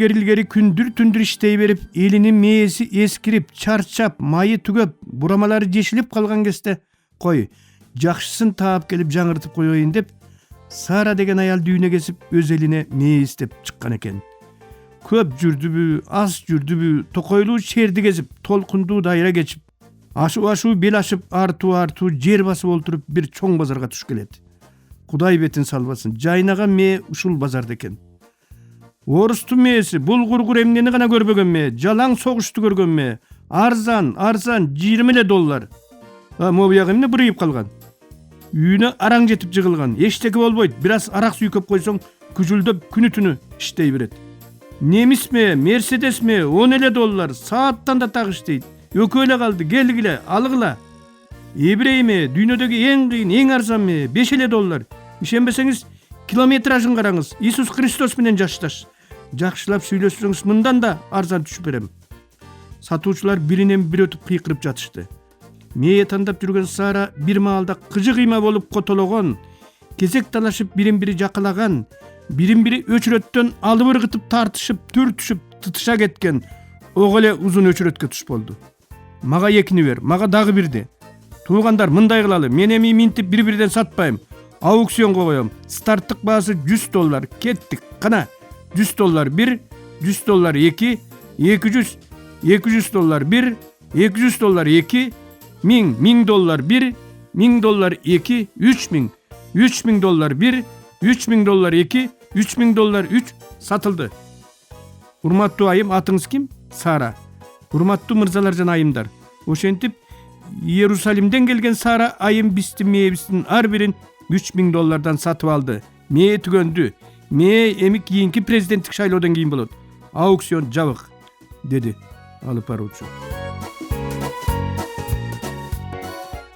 ilgeri kündür iштей берип, элинин мээси эскирип, чарчап, майы түгөп, бурамалары жешилип калган кезде, кой, жакшысын таап келип жаңыртып коеюн деп, Сара деген аял дүйнө кесип, өз элине мээ издеп чыккан экен. Көп жүрдүбү, аз жүрдүбү, токойлуу шерди кезип, толкундуу дайра кечип, ашуу бел ашып, артуу жер басып олтуруп бир чоң базарга туш келет. Кудай бетин салбасын, жайнаган мээ ушул базарда экен. Орустун мээси, булгур эмнени гана көрбөгөн мээ, жалаң согушту көргөн мээ, арзан, $20. Могу бияга эмне бырыйып калган? Үйүнө араң жетип жыгылган, эчтеке болбойт, бир аз арак сүйкөп койсоң, күжүлдөп күнү түнү иштей берет. Немисме, Мерседесме, $10, сааттан да так иштейт. Өкө эле калды, келгиле, алгыла. Эбирейме, дүйнөдөгү эң кыйын, эң арзан ме, $5. Ишенбесеңиз, километражын караңыз. Иисус Христос менен жашташ. Жакшылап сүйлөшсөңүз, мындан да арзан түшүп берем. Сатуучулар биринен бири өтүп кыйкырып жатышты. Мээ тандап жүргөн Сара бир маалда кыжы кыйма болуп котологон, кезек талашып бирин бири жакалаган, бирин бири өчүрөттөн алып ыргытып тартышып, түртүшүп, тытыша кеткен ого эле узун өчүрөткө туш болду. Мага экини бер, мага дагы бирди. Туугандар, мындай кылалы, мен эми минтип бири-бирден сатпайм. Аукционго коем. Старттык баасы $100. Кеттик. Кана, $100 1, $100 2, $200 1, $200 2, $1000 1, $1000 2, $3000 $1, $3000 2, $3000 3 satıldı. Урматтуу айым, атыңыз ким? Сара. Урматтуу мырзалар жана айымдар. Ошентип Иерусалимден келген Сара айым биздин мээбиздин ар бирин $3000 сатып алды. Мээ түгөндү. Мээ эми кийинки президенттик шайлоодон кийин болот. Аукцион жабык, деди алып баруучу.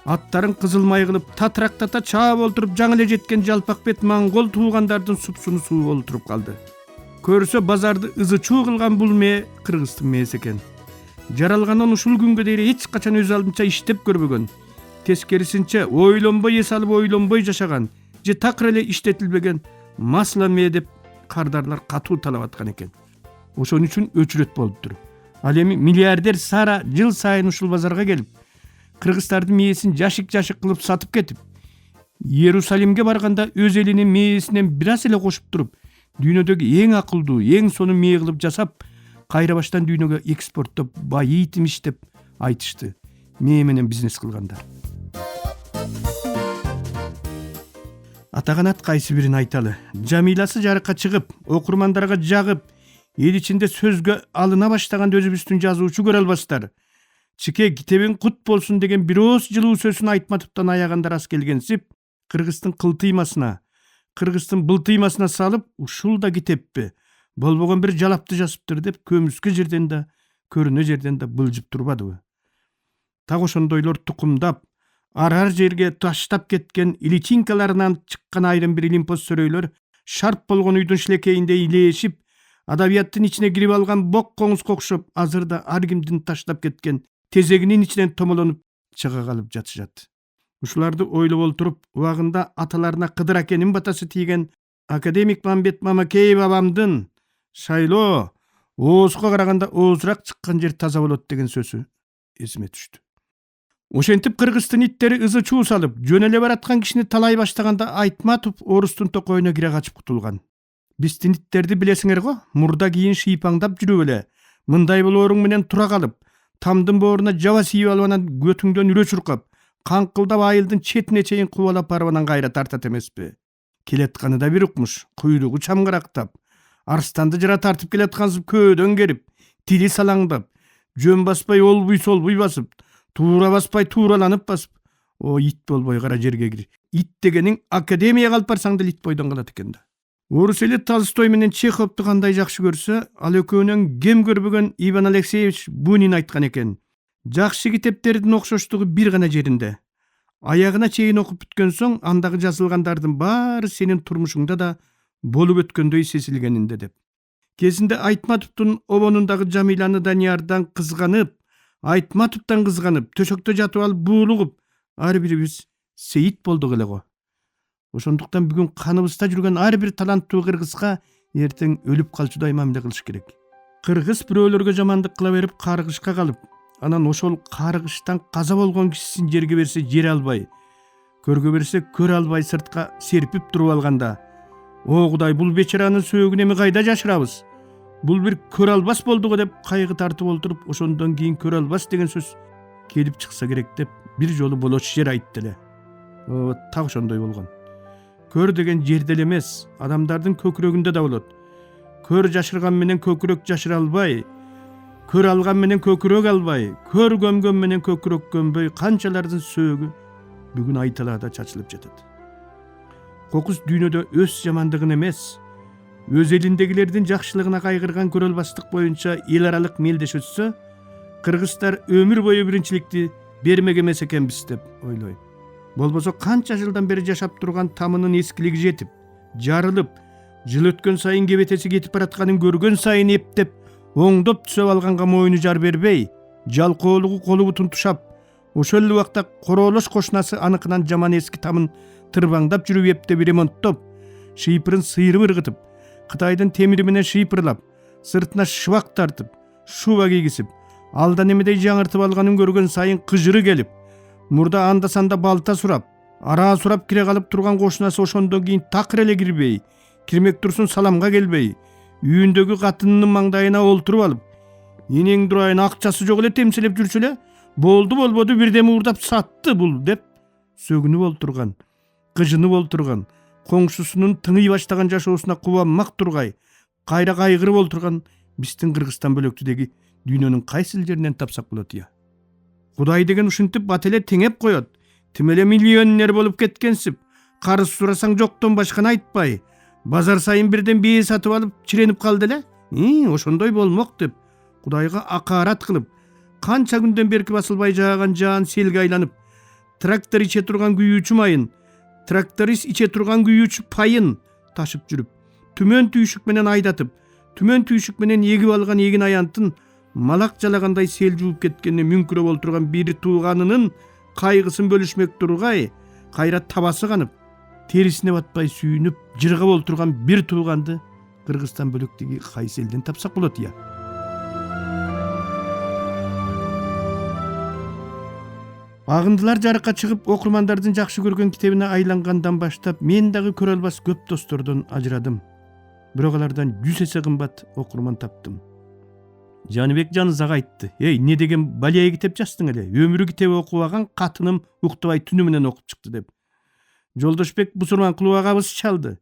Аттарын кызыл май кылып, татрактата чаап олтуруп, жаңы эле жеткен жалпак бет моңгол туугандардын супсуну сууп олтуруп калды. Көрсө базарды ызы чуу кылган бул мээ кыргыздын мээси экен. Жаралгандан ушул күнгө дейин эч качан өз алдынча иштеп көрбөгөн. Тескерисинче ойлонбой эс алып ойлонбой жашаган, же такыр эле иштетилбеген масла мээ деп кардарлар катуу талап аткан экен. Ошон үчүн өчүрөт болуптур. Ал эми миллиардер Сара жыл сайын ушул базарга келип, кыргыздардын мээсин жашык кылып сатып кетип, Иерусалимге барганда өз элинин мээсинен бир аз эле кошуп туруп, дүйнөдөгү эң акылдуу, эң сонун мээ кылып жасап, кайра баштан дүйнөгө экспорттоп байыйтимиш деп айтышты. Мээ менен бизнес кылгандар. Атаганат кайсы бирин айталы. Жамиласы жарыкка чыгып, окурмандарга жагып, эл ичинде сөзгө алына баштаган өзүбүздүн жазуучу көрө албастар. Чике китебиң кут болсун деген бир ооз жылуу сөзүн айтматыптан аягандар аз келгенсип, кыргыздын кылтыймасына, кыргыздын былтыймасына салып, ушул да китеппи, болбогон бир жалапты жазыптыр деп көмүскө жерден да, көрүнө жерден да былжып турбадыбы. Так ошондойлор тукумдап, ар жерге таштап кеткен иличинкаларынан чыккан айрым бир илимпоз сөрөйлөр шарп болгон үйдүн шилекейинде илээшип, адабияттын ичине кирип алган бок коңузга окшоп, азыр да ар кимдин таштап кеткен тезегинин ичинен томолонуп чыга калып жатышат. Ушуларды ойлоп олтуруп, убагында аталарына Кыдыр акенин батасы тийген академик Мамбет Мамакеев бабамдын шайлоо оозго караганда оозураак чыккан жер таза болот деген сөзү эсиме түштү. Ошентип кыргыздын иттери ызы чуу салып, жөн эле бараткан кишини талай баштаганда Айтматов орустун токойуна кире качып кутулган. Биздин иттерди билесиңер го, мурда кийин шыйпаңдап жүрүп эле, мындай болооруң менен тура калып, тамдын бооруна жаба сийип алып анан көтүңдөн үрө чуркап, каңкылдап айылдын четине чейин кубалап барып анан кайра тартат эмеспи. Келетканы да бир укмуш, куйругу чамгарактап, арстанды жыра тартып келаткансып көөдөн керип, тили салаңдап, жөн баспай олбуй басып, туура баспай туураланып басып, о ит болбой кара жерге кир. Ит дегениң академияга алып барсаң да ит бойдон калат экен да. Орус эли Толстой менен Чеховду кандай жакшы көрсө, ал экөөнөн кем көрбөгөн Иван Алексеевич Бунин айткан экен. Жакшы китептердин окшоштугу бир гана жеринде. Аягына чейин окуп бүткөн соң, андагы жазылгандардын баары сенин турмушуңда да болуп өткөндөй сезилгенинде деп. Кезинде Айтматовдун обонундагы Жамиланы Даниярдан кызганып, Айтматовдон кызганып, төшөктө жатып алып буулугуп, ар бирибиз сейит болдук эле го. Ошондуктан бүгүн каныбызда жүргөн ар бир таланттуу кыргызга эртең өлүп калчудай мамиле кылыш керек. Кыргыз бирөөлөргө жамандык кыла берип каргышка калып, анан ошол каргыштан каза болгон кишисин жерге берсе жере албай, көргө берсе көрө албай сыртка серпип туруп алганда, о Кудай, бул бечаранын сөөгүн эми кайда жашырабыз? Бул бир көрө албас болдуго деп кайгы тартып олтуруп, ошондон кийин көрө албас деген сөз келип чыкса керек деп бир жолу болочу жер айтты эле. Так ошондой болгон. Көр деген жерде эле эмес, адамдардын көкүрөгүндө да болот. Көр жашырган менен көкүрөк жашыра албай, көр алган менен көкүрөк албай, көр көмгөн менен көкүрөк көмбөй канчалардын сөөгү бүгүн айталаада чачылып жатат. Кокус дүйнөдө өз жамандыгын эмес, өз элиндегилердин жакшылыгына кайгырган көрө албастык боюнча эл аралык мелдеш өтсө, кыргыздар өмүр бою биринчиликти бермек эмес экенбиз деп ойлойм. Болбосо канча жылдан бери жашап турган тамынын эскилиги жетип, жарылып, жыл өткөн сайын кебетеси кетип баратканын көргөн сайын эптеп, оңдоп түзөп алганга мойну жар бербей, жалкоолугу колу бутун тушап, ошол эле убакта короолош кошунасы аныкынан жаман эски тамын тырбаңдап жүрүп эптеп ремонттоп, шыйпырын сыйрып ыргытып, Кытайдын темири менен шыйпырлап, сыртына шыбак тартып, шуба кийгизип, алдан эмедей жаңыртып алганын көргөн сайын кыжыры келип, мурда анда-санда балта сурап, араа сурап кире калып турган кошунасы ошондон кийин такыр эле кирбей, кирмек турсун саламга келбей, үйүндөгү катынынын маңдайына олтуруп алып, энең дурайын акчасы жок эле темселеп жүрсө эле, болду болбоду бирдеме уурдап сатты бул деп сөгүнүп олтурган, кыжынып олтурган, коңшусунун тыңый баштаган жашоосуна кубанмак тургай, кайра кайгырып олтурган биздин Кыргызстан бөлөктүдөгү дүйнөнүн кайсыл жеринен тапсак болот ия. Кудай деген ушинтип бат эле теңеп коет. Тим эле миллионер болуп кеткенсип, карыз сурасаң жоктон башканы айтпай, базар сайын бирден бие сатып алып чиренип калды эле. Ошондой болмок деп Кудайга акарат кылып, канча күндөн берки басылбай жааган жаан селге айланып, трактор иче турган күйүүчү майын, тракторист иче турган күйүүчү пайын ташып жүрүп, түмөн түйшүк менен айдатып, түмөн түйшүк менен эгип алган эгин аянтын малак жалагандай сел жууп кеткенине мүңкүрөп олтурган бир тууганынын кайгысын бөлүшмек тургай, кайра табасы канып, терисине батпай сүйүнүп, жыргап олтурган бир тууганды Кыргызстан бөлөктөгү кайсы элден тапсак болот ия. Агындылар жарыкка чыгып, окурмандардын жакшы көргөн китебине айлангандан баштап, мен дагы көрө албас көп достордон ажырадым. Бирок алардан 100 эсе кымбат окурман таптым. Жаныбек Жанызак айтты: "Эй, не деген балия китеп жаздың эле? Өмүрү китеп окубаган катыным уктубай түнү менен окуп чыкты" деп. Жолдошбек Бусурманкулов агабыз чалды.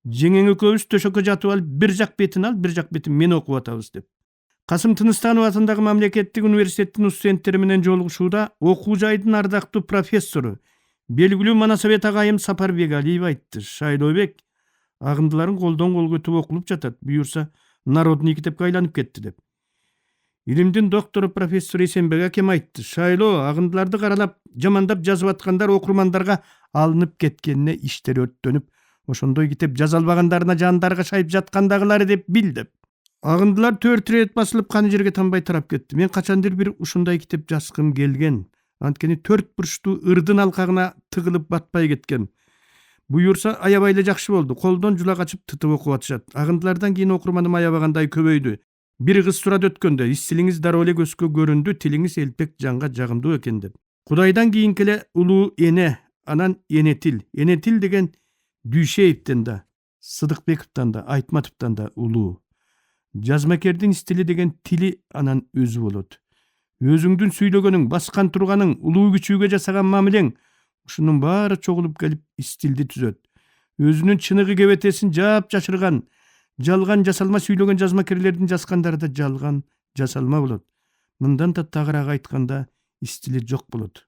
"Жеңең экөөбүз төшөккө жатып алып, бир жак бетин ал, бир жак бетин мен окуп атабыз" деп. Касым Тыныстанов атындагы мамлекеттик университеттин студенттери менен жолугушууда окуу жайдын ардактуу профессору, белгилүү Манасабет агайым Сапарбек Алиев айтты: "Шайлообек, агындыларын колдон колго өтүп окулуп жатат, буюрса народный китепке айланып кетти" деп. Илимдин доктору профессор Эсенбек акем айтты: "Шайлоо, агындыларды каралап, жамандап жазып аткандар окурмандарга алынып кеткенине иштери өрттөнүп, ошондой китеп жаза албагандарына жандарга шайып жаткандагылары деп бил" деп. Агындылар 4 рет басылып каны жерге танбай тарап кетти. Мен качандыр бир ушундай китеп жазгым келген. Анткени 4 бурчтуу ырдын алкагына тыгылып батпай кеткен. Буюрса аябай эле жакшы болду. Колдон жула качып тытып окуп атышат. Агындылардан кийин окурманым аябагандай көбөйдү. Бир кыз сурат өткөндө: "Исилиңиз дароо эле көзгө көрүндү, тилиңиз элпек жанга жагымдуу экен" деп. Кудайдан кийинки эле улуу эне, анан энетил. Энетил деген Дүйшеевден да, Сыдыкбековдон да, Айтматовдон да улуу. Жазмакердин стили деген тили анан өзү болот. Өзүңдүн сүйлөгөнүң, баскан турганың, улуу күчүүгө жасаган мамилең, ушунун баары чогулуп келип стилди түзөт. Өзүнүн чыныгы кебетесин жаап жашырган, жалган жасалма сүйлөгөн жазмакерлердин жазгандары да жалган жасалма болот. Мындан да тагыраак айтканда, стили жок болот.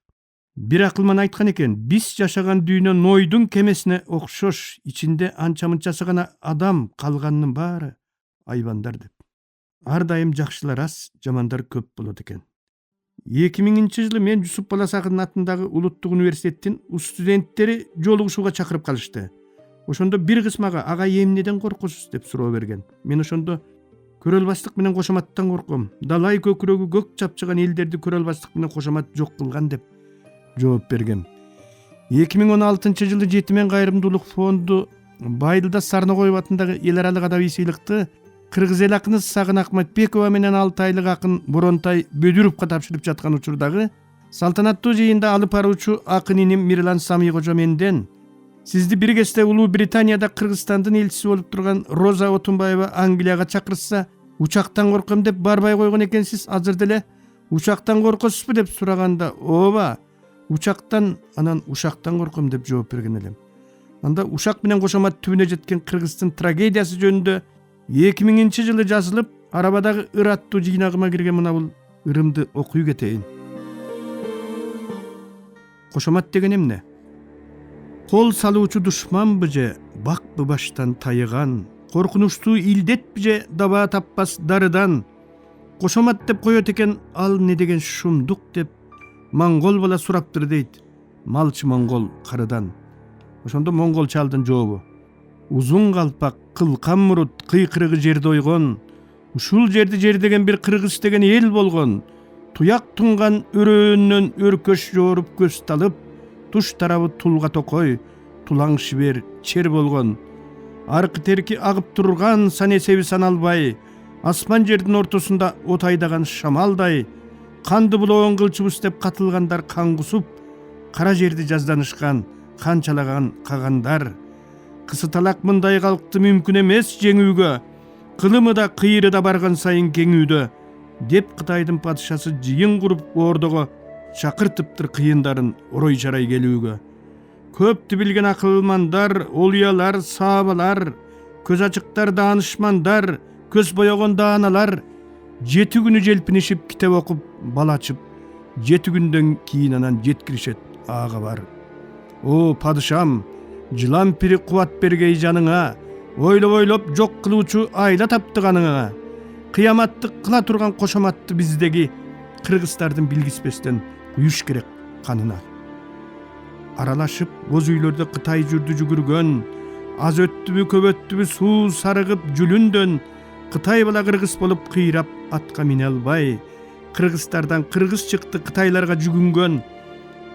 Бир акылман айткан экен: "Биз жашаган дүйнө Нойдун кемесине окшош, ичинде анча-мынчасы гана адам, калганынын баары айбандар" деп. Ар дайым жакшылар аз, жамандар көп болот экен. 2000-жылы мен Жусуп Баласагын атындагы Улуттук университеттин студенттери жолугушууга чакырып калышты. Ошондо бир кыз мага: "Агай, эмнеден коркосуз?" деп суроо берген. Мен ошондо көрө албастык менен кошоматтан корком. Далай көкүрөгү көк чапчыган элдерди көрө албастык менен кошомат жок кылган деп жооп бергем. 2016-жылы Жетимен кайрымдуулук фонду Байдылда Сарногоев атындагы эл аралык адаби сыйлыкты кыргыз эл акыны Сагын Акматбекова менен Алтайлык акын Боронтай Бөдүровго тапшырып жаткан учурдагы салтанаттуу жыйында алып баруучу акын иним Мирлан Сами кожо менден сизди бир кезде Улуу Британияда Кыргызстандын элчиси болуп турган Роза Отунбаева Англияга чакырса учактан корком деп барбай койгон экенсиз. Азыр деле учактан коркосузбу деп сураганда ооба учактан анан ушактан корком деп жооп берген элем. Анда ушак менен кошомат түбүнө жеткен Кыргыздын трагедиясы жөнүндө 2000-жылы жазылып арабадагы ыр аттуу жыйнагыма кирген мына бул ырымды окуй кетейин. Кошомат деген эмне? Кол салуучу душманбы же бакпы баштан тайыган, коркунучтуу илдетпи же даба таппас дарыдан. Кошомат деп коет экен, ал не деген шумдук деп монгол бала сураптыр дейт. Малчы монгол карыдан. Ошондо монгол чалдын жообу: узун калпак, кылкан мурут, кыйкырыгы жерде ойгон. Ушул жерди жердеген бир кыргыз деген эл болгон. Туяк тунган өрөөннөн өркөш жооруп көз талып, туш тарабы тулга токой, тулаң шибер чер болгон. Аркы терки агып турган санесеби саналбай, асман жердин ортосунда от айдаган шамалдай, канды булоон кылчыбыз деп катылгандар кан кусуп, кара жерди жазданышкан, канчалаган кагандар. Кысыталак мындай калкты мүмкүн эмес жеңүүгө, кылымы да кыйры да барган сайын кеңүүдө, деп Кытайдын падышасы жыйын куруп ордого чакыртыптыр кыйындарын орой жарай келүүгө. Көптү билген акылмандар, олуялар, саабалар, көз ачыктар, даанышмандар, көз боёгон дааналар 7 күнү желпинишип китеп окуп бал ачып, 7 күндөн кийин анан жеткиришет ага бар. О падышам, жылан пири кубат бергей жаныңа, ойлоп жок кылуучу айла таптыганыңа. Кыяматты кыла турган кошоматты биздеги кыргыздардын билгиспестен куюш керек канына. Аралашып боз үйлөрдө Кытай жүрдү жүгүргөн, аз өттүбү көп өттүбү суу сарыгып жүлүндөн, Кытай бала кыргыз болуп кыйрап атка мине албай, кыргыздардан кыргыз чыкты Кытайларга жүгүнгөн,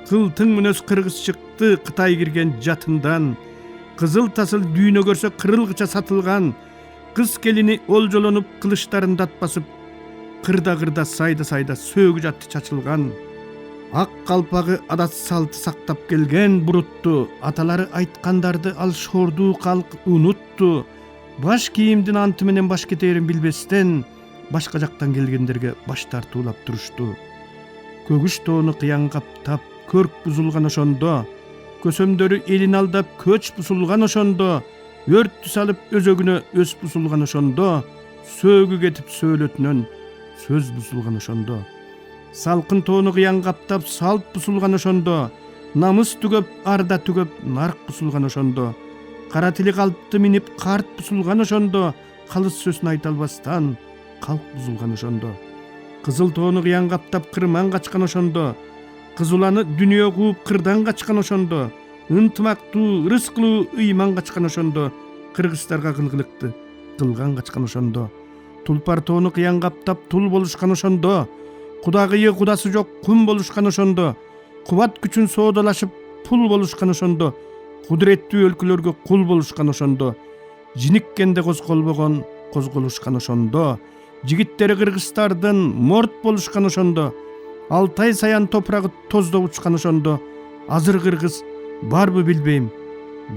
кылтың мүнөз кыргыз чыкты Кытай кирген жатындан, кызыл тасыл дүйнө көрсө кырылгыча сатылган, кыз келини олжолонуп кылычтарын датпасып, кырда сайда сөөгү жатты чачылган. Ак калпагы адат салты сактап келген бурутту, аталары айткандарды ал шордуу калк унутту. Баш кийимдин анты менен баш кетерин билбестен, башка жактан келгендерге баш тартуулап турушту. Көгүш тоону кыян каптап, көрк бузулган ошондо, көсөмдөрү элин алдап көч бусулган ошондо, өрттү салып өзөгүнө өс бусулган ошондо, сөөгү кетип сөөлөтүнөн сөз бусулган ошондо. Салкын тоону кыян каптап салт бусулган ошондо, намыс түгөп арда түгөп нарк бусулган ошондо, кара тили калпты минип карт бусулган ошондо, калыс сөзүн айта албастан калк бузулган ошондо. Кызыл тоону кыян каптап кырман качкан ошондо, кызуланы дүнүйө кууп кырдан качкан ошондо, ынтымактуу ырыскылуу ыйман качкан ошондо, кыргыздарга кылгылыкты кылган качкан ошондо. Тулпар тоону кыян каптап тул болушкан ошондо, кудагыйы кудасы жок кум болушкан ошондо, кубат күчүн соодалашып пул болушкан ошондо, кудуреттүү өлкөлөргө кул болушкан ошондо, жиниккенде козголбогон козголушкан ошондо, жигиттери кыргыздардын морт болушкан ошондо, Алтай саян топурагы тоздоп учкан ошондо, азыр кыргыз барбы билбейм,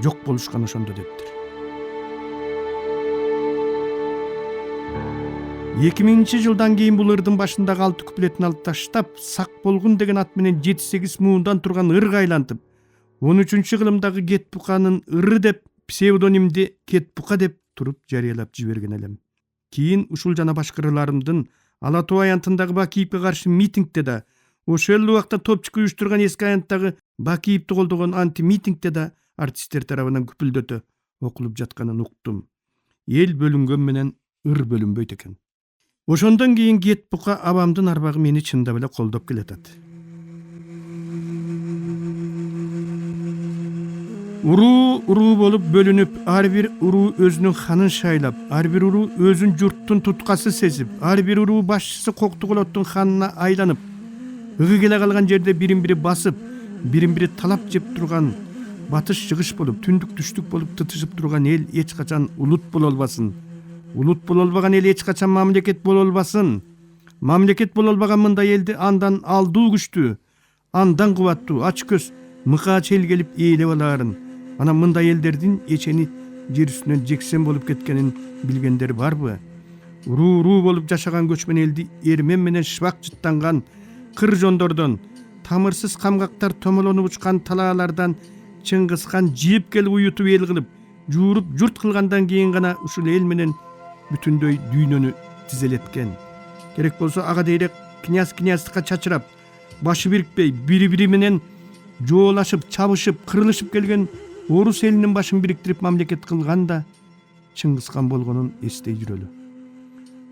жок болушкан ошондо дептир. 2000-жылдан кийин бул ырдын башындагы 6 куплетин алып таштап, сак болгун деген ат менен 7-8 муундан турган ырга айлантып, 13-кылымдагы Кетбуканын ыры деп псевдонимди Кетбука деп туруп жарыялап жиберген элем. Кийин ушул жана башка ырларымдын Ала Тоо аянтындагы Бакиевге каршы митингде да, ошол убакта топчук уюштурган эски аянттагы Бакиевди колдогон анти-митингде да артисттер тарабынан күпүлдөтө окулуп жатканын уктум. Эл бөлүнгөн менен ыр бөлүнбөйт экен. Ошондон кийин Кетбука абамдын арбагы мени чындап эле колдоп келатат. Уруу болуп бөлүнүп, ар бир уруу өзүнүн ханын шайлап, ар бир уруу өзүн журттун туткасы сезип, ар бир уруу башчысы Коктуголоттун ханына айланып, ыгы келе калган жерде бирин бири басып, бирин бири талап жеп турган батыш чыгыш болуп, түндүк түштүк болуп тытышып турган эл эч качан улут боло албасын. Улут боло албаган эл эч качан мамлекет боло албасын. Мамлекет боло албаган мындай элди андан алдуу күчтүү, андан кубаттуу, ач көз, мыкаач эл келип ээлеп алаарын. Анан мындай элдердин эчени жер үстүнөн жексен болуп кеткенин билгендер барбы? Уруу болуп жашаган көчмөн элди эрмен менен шыбак жыттанган кыр жондордон, тамырсыз камгактар томолонуп учкан талаалардан Чыңгыз хан жийип келип уютуп эл кылып, жууруп журт кылгандан кийин гана ушул эл менен бүтүндөй дүйнөнү тизелеткен. Керек болсо ага дейрек князь-князьдыкка чачырап, башы бирикпей, бири-бири менен жоолашып, чабышып, кырылышып келген орус элинин башын бириктирип мамлекет кылган да Чыңгыз хан болгонун эстей жүрөлү.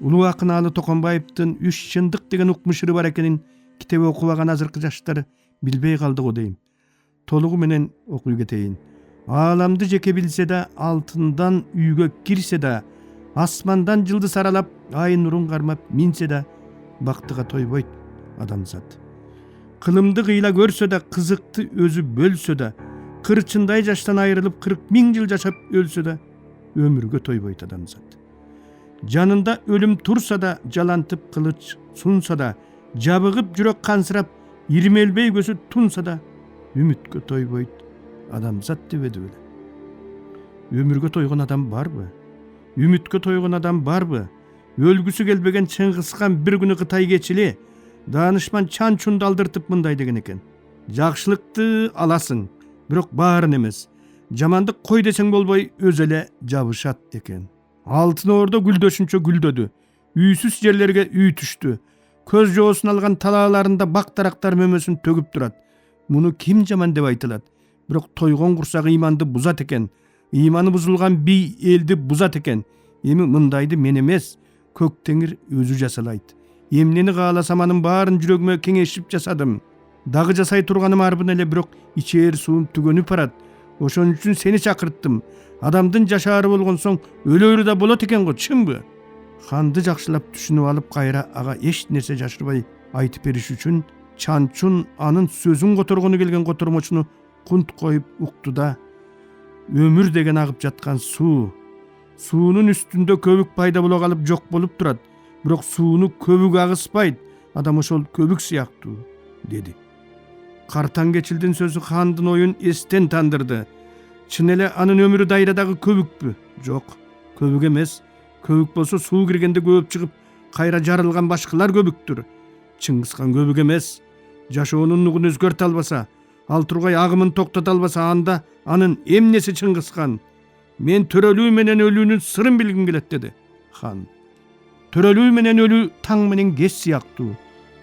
Улуу акын Алы Токонбаевдин «Үч чындык» деген укмуш бар экенин китеп окубаган азыркы жаштар билбей калды го дейм. Толугу менен окуй кетейин. Ааламды жеке билсе да, алтындан үйгө кирсе да, асмандан жылдыз аралап, ай нурун кармап минсе да, бактыга тойбойт адамзат. Кылымды кыйла көрсө да, кызыкты өзү бөлсө да, кырчындай жаштан айрылып 40 000 жыл жашап өлсө да, өмүргө тойбойт адамзат. Жанында өлүм турса да, жалантып кылыч сунса да, жабыгып жүрөк кансырап, ирмелбей көзү тунса да, үмүткө тойбойт адамзат дебеди беле. Өмүргө тойгон адам барбы? Үмүткө тойгон адам барбы? Өлгүсү келбеген Чыңгыз хан бир күнү Кытай кечили даанышман Чанчунду алдыртып мындай деген экен. Жакшылыкты аласың, бирок баарын эмес. Жамандык кой десең болбой өзү эле жабышат экен. Алтын Ордо гүлдөшүнчө гүлдөдү. Үйсүз жерлерге үй түштү. Көз жоосун алган талааларында бак дарактар мөмөсүн төгүп турат. Муну ким жаман деп айтылат? Бирок тойгон курсак ыйманды бузат экен. Ыйманы бузулган бий элди бузат экен. Эми мындайды мен эмес, көк теңир өзү жасалайт. Эмнени кааласам анын баарын жүрөгүмө кеңешип жасадым. Дагы жасай турганым арбын эле, бирок ичээр суум түгөнүп барат. Ошон үчүн сени чакырттым. Адамдын жашаары болгон соң өлөөрү да болот экен го, чынбы? Ханды жакшылап түшүнүп алып, кайра ага эч нерсе жашырбай айтып бериш үчүн Чанчун анын сөзүн которгону келген котормочуну кунт коюп укту да, өмүр деген агып жаткан суу. Суунун үстүндө көбүк пайда боло калып жок болуп турат. Бирок сууну көбүк агыспайт. Адам ошол көбүк сыяктуу, деди. Картаң кечилдин сөзү хандын оюн эстен тандырды. Чын эле анын өмүрү дайрадагы көбүкпү? Жок, көбүк эмес. Көбүк болсо суу киргенде көөп чыгып, кайра жарылган башкалар көбүктүр. Чыңгыз хан көбүк эмес. Жашоонун нугун өзгөртө албаса, ал тургай агымын токтото албаса, анда анын эмнеси Чыңгыз хан? Мен төрөлүү менен өлүүнүн сырын билгим келет, деди хан. Төрөлүү менен өлүү таң менен кеч сыяктуу.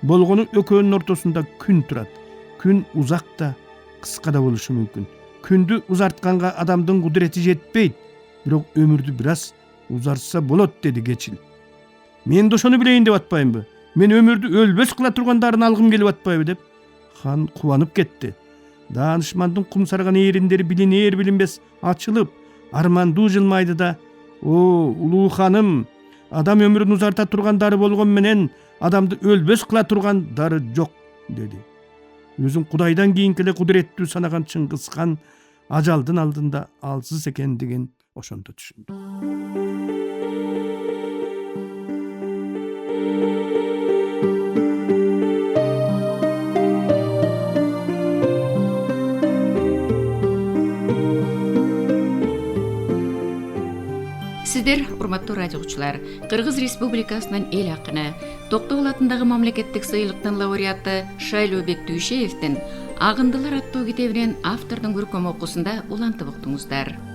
Болгону экөөнүн ортосунда күн турат. Күн узак да, кыска да болушу мүмкүн. Күндү узартканга адамдын кудурети жетпейт, бирок өмүрдү бир аз узарса болот, деди кечил. Мен да ошону билейин деп атпаймынбы? Мен өмүрдү өлбөс кыла тургандарын алгым келип атпайбы деп хан кубанып кетти. Даанышмандын кумсарган эриндери билинер билинбес ачылып, армандуу жылмайды да: "О, улуу ханым, адам өмүрүн узарта турган дары болгон менен адамды өлбөс кыла турган дары жок", деди. Өзүн Кудайдан кийинки эле кудуреттүү санаган Чыңгыз хан ажалдын алдында алсыз экендигин ошондо түшүндү. Сиздер, урматтуу радио угуучулар, Кыргыз Республикасынын эл акыны, Токтогул атындагы мамлекеттик сыйлыктын лауреаты Шайлообек Түйшеевдин "Агындылар" аттуу китебинен автордун көркөм окуусунда улантып уктуңуздар.